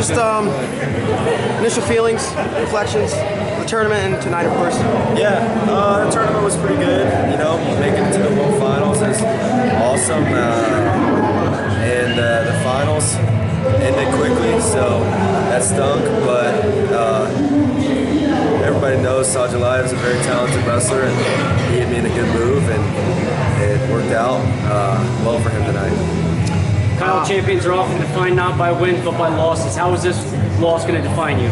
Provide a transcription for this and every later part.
Just initial feelings, reflections, the tournament and tonight, of course. Yeah, the tournament was pretty good. You know, making it to the World Finals is awesome. And the finals ended quickly, so that stunk. But everybody knows Sadulaev is a very talented wrestler, and he hit me in a good move, and it worked out well for him tonight. Kyle, champions are often defined not by wins but by losses. How is this loss going to define you?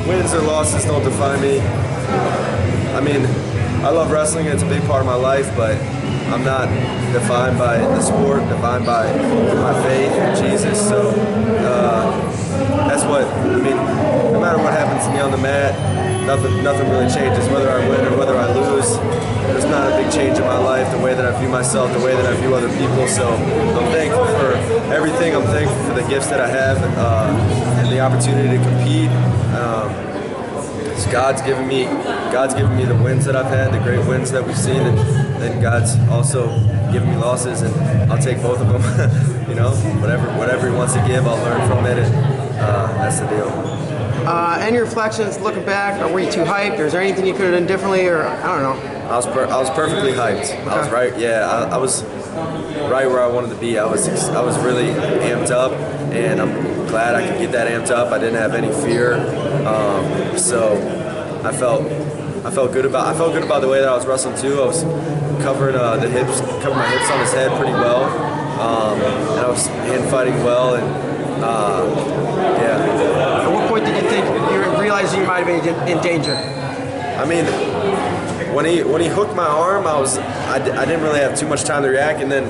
Wins or losses don't define me. I mean, I love wrestling, and it's a big part of my life, but I'm not defined by the sport, defined by my faith in Jesus. So that's what, I mean, no matter what happens to me on the mat, nothing really changes. Whether I win or whether I lose, there's not a big change in my life, the way that I view myself, the way that I view other people. So I'm thankful for everything. I'm thankful for the gifts that I have and the opportunity to compete. God's given me the wins that I've had, the great wins that we've seen, and then God's also given me losses, and I'll take both of them. You know, whatever He wants to give, I'll learn from it, and that's the deal. Any reflections looking back? Or were you too hyped? Or is there anything you could have done differently? Or I don't know. I was perfectly hyped. Okay. I was right. Yeah, I was right where I wanted to be. I was really amped up, and I'm glad I could get that amped up. I didn't have any fear, so I felt good about the way that I was wrestling too. I was covering my hips on his head pretty well, and I was hand fighting well, and yeah. At what point did you think you realized you might have been in danger? I mean, when he hooked my arm, I didn't really have too much time to react, and then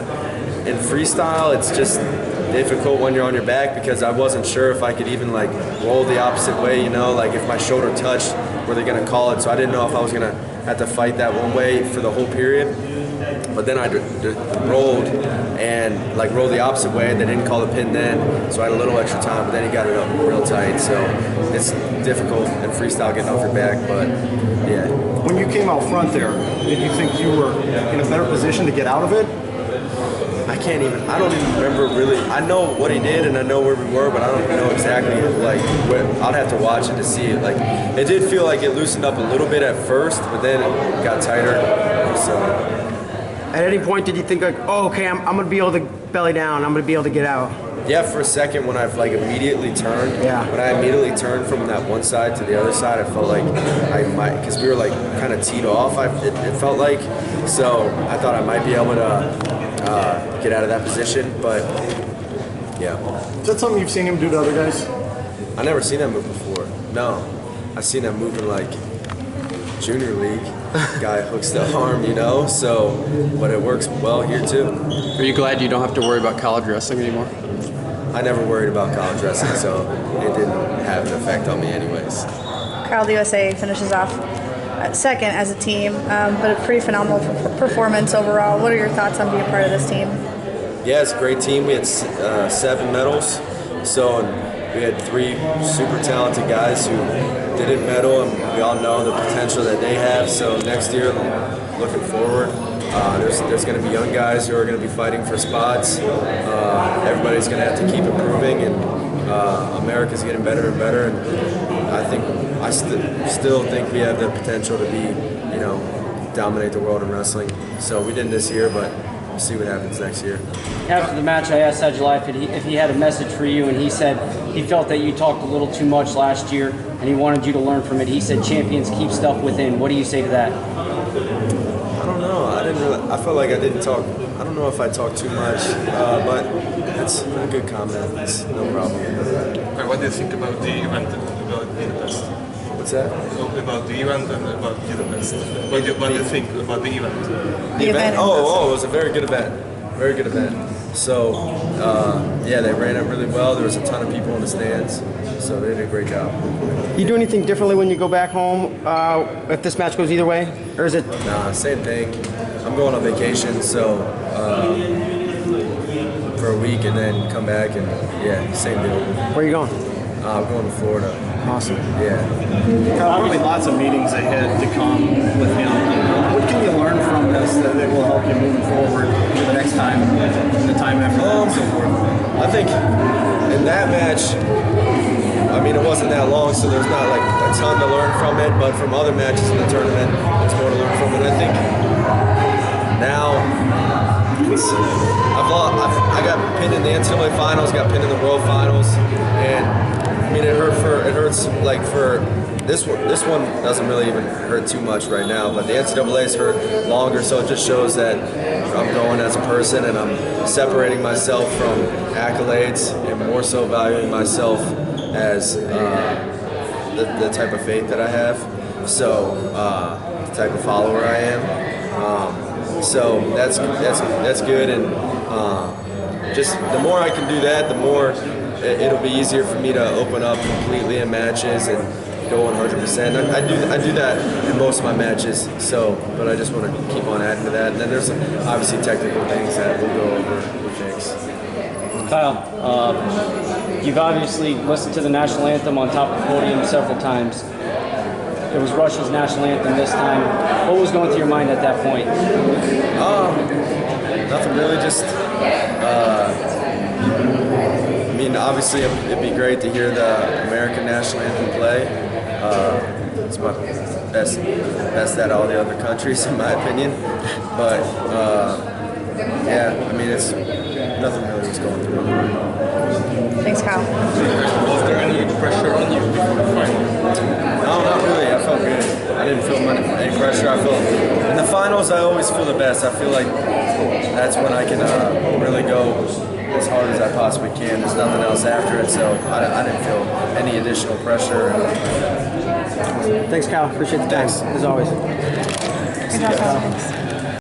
in freestyle, it's just difficult when you're on your back because I wasn't sure if I could even like roll the opposite way, you know, like if my shoulder touched, were they gonna call it? So I didn't know if I was gonna have to fight that one way for the whole period. But then I rolled the opposite way, and they didn't call the pin then, so I had a little extra time, but then he got it up real tight, so it's difficult in freestyle getting off your back, but yeah. When you came out front there, did you think you were in a better position to get out of it? I don't even remember really. I know what he did and I know where we were, but I don't know exactly like where. I'd have to watch it to see it. Like, it did feel like it loosened up a little bit at first, but then it got tighter, so. At any point did you think like, oh, okay, I'm going to be able to belly down, I'm going to be able to get out? Yeah, for a second when I've like immediately turned. Yeah. When I immediately turned from that one side to the other side, I felt like I might, because we were like kind of teed off. It felt like, so I thought I might be able to get out of that position, but yeah. Is that something you've seen him do to other guys? I never seen that move before. No, I've seen that move in like junior league. Guy hooks the arm, you know. So, but it works well here too. Are you glad you don't have to worry about college wrestling anymore? I never worried about college wrestling, so it didn't have an effect on me anyways. Kyle, the USA finishes off second as a team, but a pretty phenomenal performance overall. What are your thoughts on being part of this team? Yeah, it's a great team. We had 7 medals, so we had 3 super talented guys who didn't medal, and we all know the potential that they have. So next year, looking forward, there's going to be young guys who are going to be fighting for spots. Everybody's going to have to keep improving, and America's getting better and better. And I still think we have the potential to be, you know, dominate the world in wrestling. So we didn't this year, but we'll see what happens next year. After the match, I asked Sadulaev if he had a message for you, and he said he felt that you talked a little too much last year, and he wanted you to learn from it. He said champions keep stuff within. What do you say to that? I don't know. I felt like I didn't talk. I don't know if I talked too much, but that's a good comment. It's no problem. What do you think about the event and about Budapest? What's that? About the event and about Budapest. What do you think about the event? The event? Oh, it was a very good event. Very good event. So, yeah, they ran it really well. There was a ton of people in the stands, so they did a great job. You do anything differently when you go back home if this match goes either way? Or is it? Nah, same thing. I'm going on vacation, so for a week and then come back and, yeah, same deal. Where are you going? I'm going to Florida. Awesome. Yeah. Probably lots of meetings ahead to come with him. What can you learn from this that will help you moving forward for the next time, the time after that, and so forth? I think in that match, I mean, it wasn't that long, so there's not like a ton to learn from it, but from other matches in the tournament, there's more to learn from it. I think now I got pinned in the NCAA finals, got pinned in the World Finals, and I mean, it hurts like for this one doesn't really even hurt too much right now, but the NCAA's hurt longer, so it just shows that I'm growing as a person and I'm separating myself from accolades and more so valuing myself as the type of faith that I have, so the type of follower I am. So that's good, and just the more I can do that, the more it'll be easier for me to open up completely in matches and go 100%. I do that in most of my matches, but I just want to keep on adding to that. And then there's obviously technical things that we'll go over with Nick's. Kyle, you've obviously listened to the national anthem on top of the podium several times. It was Russia's national anthem this time. What was going through your mind at that point? Nothing really, just I mean, obviously it'd be great to hear the American national anthem play. It's my best at all the other countries, in my opinion. But yeah, I mean, it's nothing really was going through my mind. Thanks, Kyle. Was there any pressure on you before the final? No, not really. I felt good. I didn't feel any pressure. I felt in the finals, I always feel the best. I feel like that's when I can really go as hard as I possibly can. There's nothing else after it, so I didn't feel any additional pressure. Thanks, Kyle. Appreciate the time, as always. Good job, Kyle. Thanks.